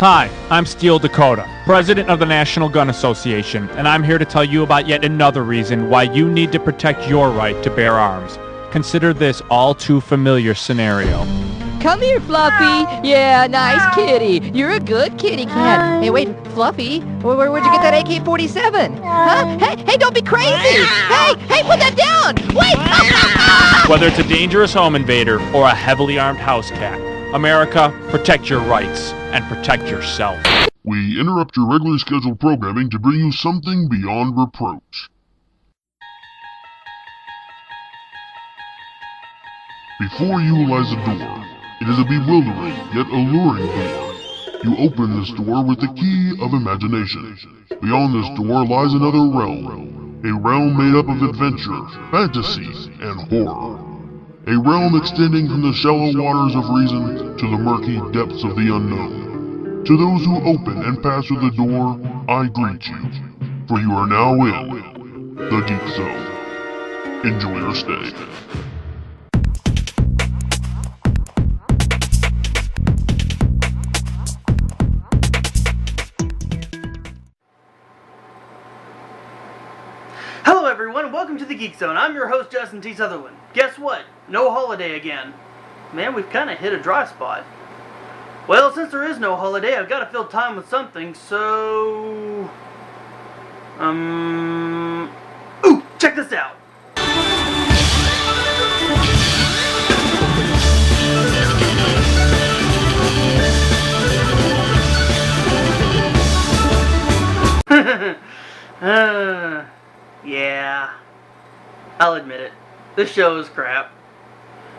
Hi, I'm Steel Dakota, President of the National Gun Association, and I'm here to tell you about yet another reason why you need to protect your right to bear arms. Consider this all too familiar scenario. Come here, Fluffy. Yeah, nice kitty. You're a good kitty cat. Hey, wait, Fluffy, where'd you get that AK-47? Huh? Hey, don't be crazy. Hey, put that down. Wait. Whether it's a dangerous home invader or a heavily armed house cat, America, protect your rights and protect yourself. We interrupt your regularly scheduled programming to bring you something beyond reproach. Before you lies a door. It is a bewildering yet alluring door. You open this door with the key of imagination. Beyond this door lies another realm. A realm made up of adventure, fantasy, and horror. A realm extending from the shallow waters of reason to the murky depths of the unknown. To those who open and pass through the door, I greet you. For you are now in the Geek Zone. Enjoy your stay. Hello everyone, and welcome to the Geek Zone. I'm your host, Justin T. Sutherland. Guess what? No holiday again. Man, we've kind of hit a dry spot. Well, since there is no holiday, I've got to fill time with something, so... Ooh, check this out! Yeah, I'll admit it. This show is crap.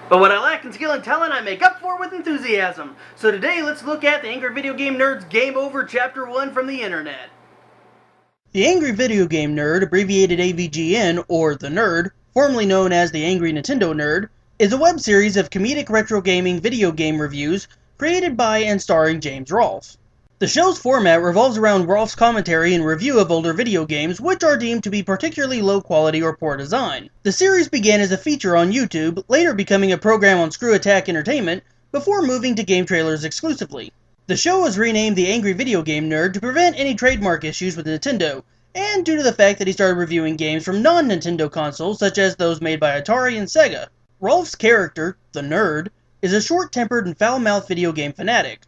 But what I lack in skill and talent, I make up for with enthusiasm. So today, let's look at the Angry Video Game Nerd's Game Over Chapter 1 from the internet. The Angry Video Game Nerd, abbreviated AVGN, or The Nerd, formerly known as the Angry Nintendo Nerd, is a web series of comedic retro gaming video game reviews created by and starring James Rolfe. The show's format revolves around Rolfe's commentary and review of older video games, which are deemed to be particularly low quality or poor design. The series began as a feature on YouTube, later becoming a program on Screw Attack Entertainment, before moving to game trailers exclusively. The show was renamed The Angry Video Game Nerd to prevent any trademark issues with Nintendo, and due to the fact that he started reviewing games from non-Nintendo consoles, such as those made by Atari and Sega. Rolfe's character, the Nerd, is a short-tempered and foul-mouthed video game fanatic.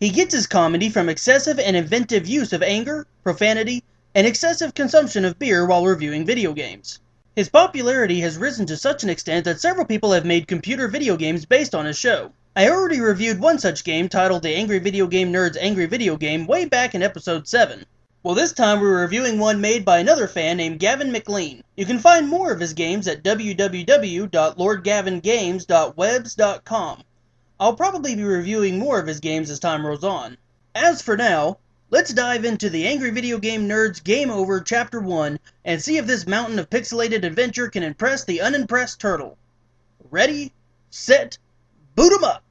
He gets his comedy from excessive and inventive use of anger, profanity, and excessive consumption of beer while reviewing video games. His popularity has risen to such an extent that several people have made computer video games based on his show. I already reviewed one such game titled The Angry Video Game Nerd's Angry Video Game way back in episode 7. Well, this time we're reviewing one made by another fan named Gavin McLean. You can find more of his games at www.lordgavingames.webs.com. I'll probably be reviewing more of his games as time rolls on. As for now, let's dive into the Angry Video Game Nerd's Game Over Chapter 1 and see if this mountain of pixelated adventure can impress the unimpressed turtle. Ready, set, boot 'em up!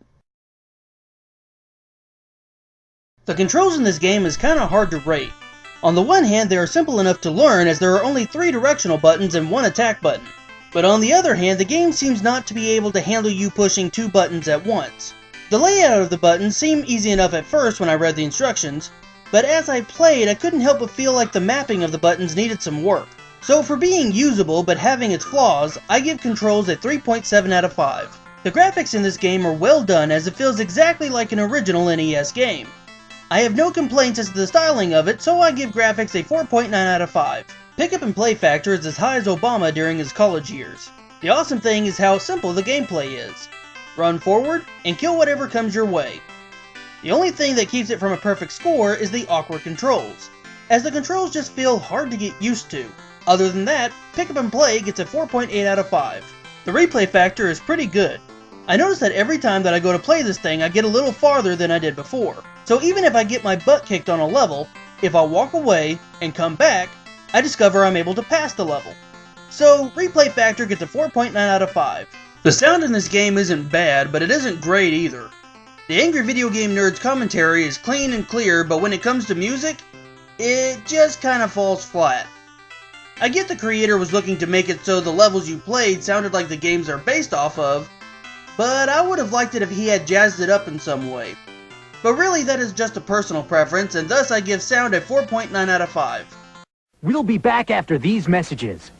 The controls in this game is kinda hard to rate. On the one hand, they are simple enough to learn as there are only 3 directional buttons and 1 attack button. But on the other hand, the game seems not to be able to handle you pushing 2 buttons at once. The layout of the buttons seemed easy enough at first when I read the instructions, but as I played, I couldn't help but feel like the mapping of the buttons needed some work. So for being usable but having its flaws, I give controls a 3.7 out of 5. The graphics in this game are well done as it feels exactly like an original NES game. I have no complaints as to the styling of it, so I give graphics a 4.9 out of 5. Pick-up and play factor is as high as Obama during his college years. The awesome thing is how simple the gameplay is. Run forward and kill whatever comes your way. The only thing that keeps it from a perfect score is the awkward controls, as the controls just feel hard to get used to. Other than that, Pick-up and play gets a 4.8 out of 5. The replay factor is pretty good. I notice that every time that I go to play this thing, I get a little farther than I did before. So even if I get my butt kicked on a level, if I walk away and come back, I discover I'm able to pass the level. So, replay factor gets a 4.9 out of 5. The sound in this game isn't bad, but it isn't great either. The Angry Video Game Nerd's commentary is clean and clear, but when it comes to music, it just kinda falls flat. I get the creator was looking to make it so the levels you played sounded like the games are based off of, but I would have liked it if he had jazzed it up in some way. But really that is just a personal preference, and thus I give sound a 4.9 out of 5. We'll be back after these messages.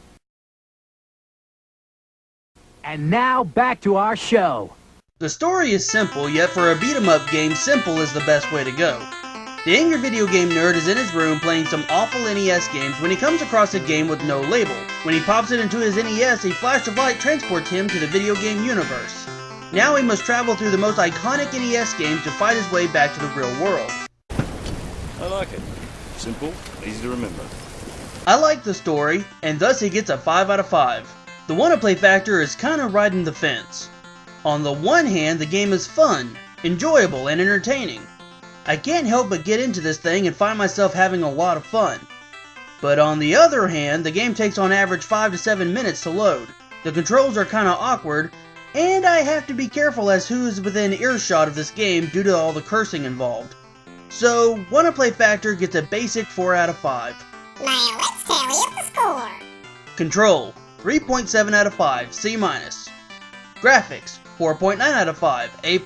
And now back to our show. The story is simple, yet for a beat-em-up game, simple is the best way to go. The angry video game nerd is in his room playing some awful NES games when he comes across a game with no label. When he pops it into his NES, a flash of light transports him to the video game universe. Now he must travel through the most iconic NES games to fight his way back to the real world. I like it. Simple, easy to remember. I like the story, and thus he gets a 5 out of 5. The wanna-play factor is kinda riding the fence. On the one hand, the game is fun, enjoyable, and entertaining. I can't help but get into this thing and find myself having a lot of fun. But on the other hand, the game takes on average 5 to 7 minutes to load. The controls are kinda awkward, and I have to be careful as who is within earshot of this game due to all the cursing involved. So, wanna play factor gets a basic 4 out of 5. Now let's tally up the score. Control, 3.7 out of 5, C-. Graphics, 4.9 out of 5, A+.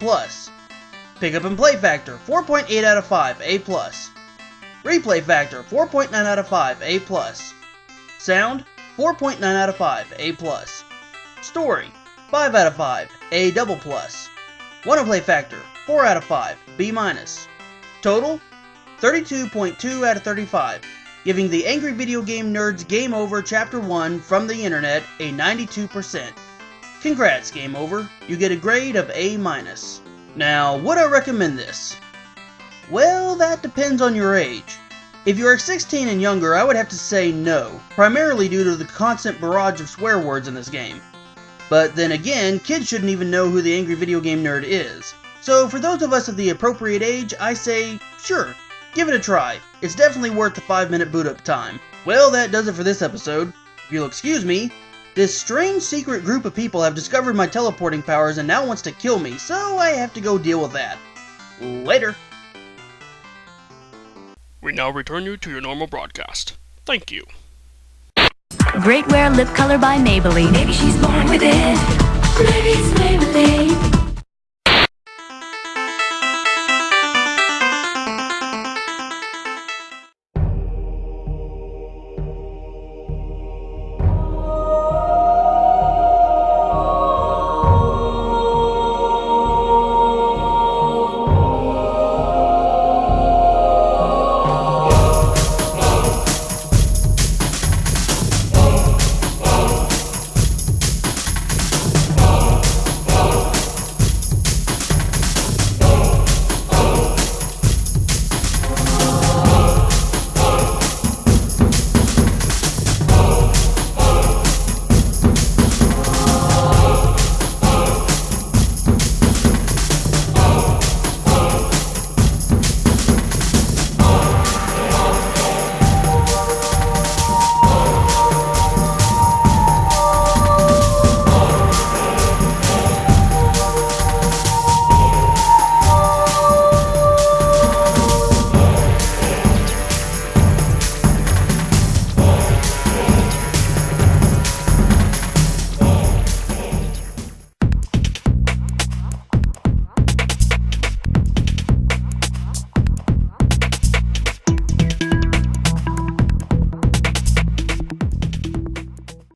Pickup and play factor, 4.8 out of 5, A+. Replay factor, 4.9 out of 5, A+. Sound, 4.9 out of 5, A+. Story, 5 out of 5, A++. Wanna play factor, 4 out of 5, B-. Total, 32.2 out of 35, giving the Angry Video Game Nerds Game Over Chapter 1 from the internet a 92%. Congrats, Game Over, you get a grade of A-. Now, would I recommend this? Well, that depends on your age. If you are 16 and younger, I would have to say no, primarily due to the constant barrage of swear words in this game. But then again, kids shouldn't even know who the Angry Video Game Nerd is. So for those of us of the appropriate age, I say, sure, give it a try. It's definitely worth the 5-minute boot-up time. Well, that does it for this episode. If you'll excuse me, this strange secret group of people have discovered my teleporting powers and now wants to kill me, so I have to go deal with that. Later. We now return you to your normal broadcast. Thank you. Great Wear Lip Color by Maybelline. Maybe she's born with it. Maybe it's Maybelline.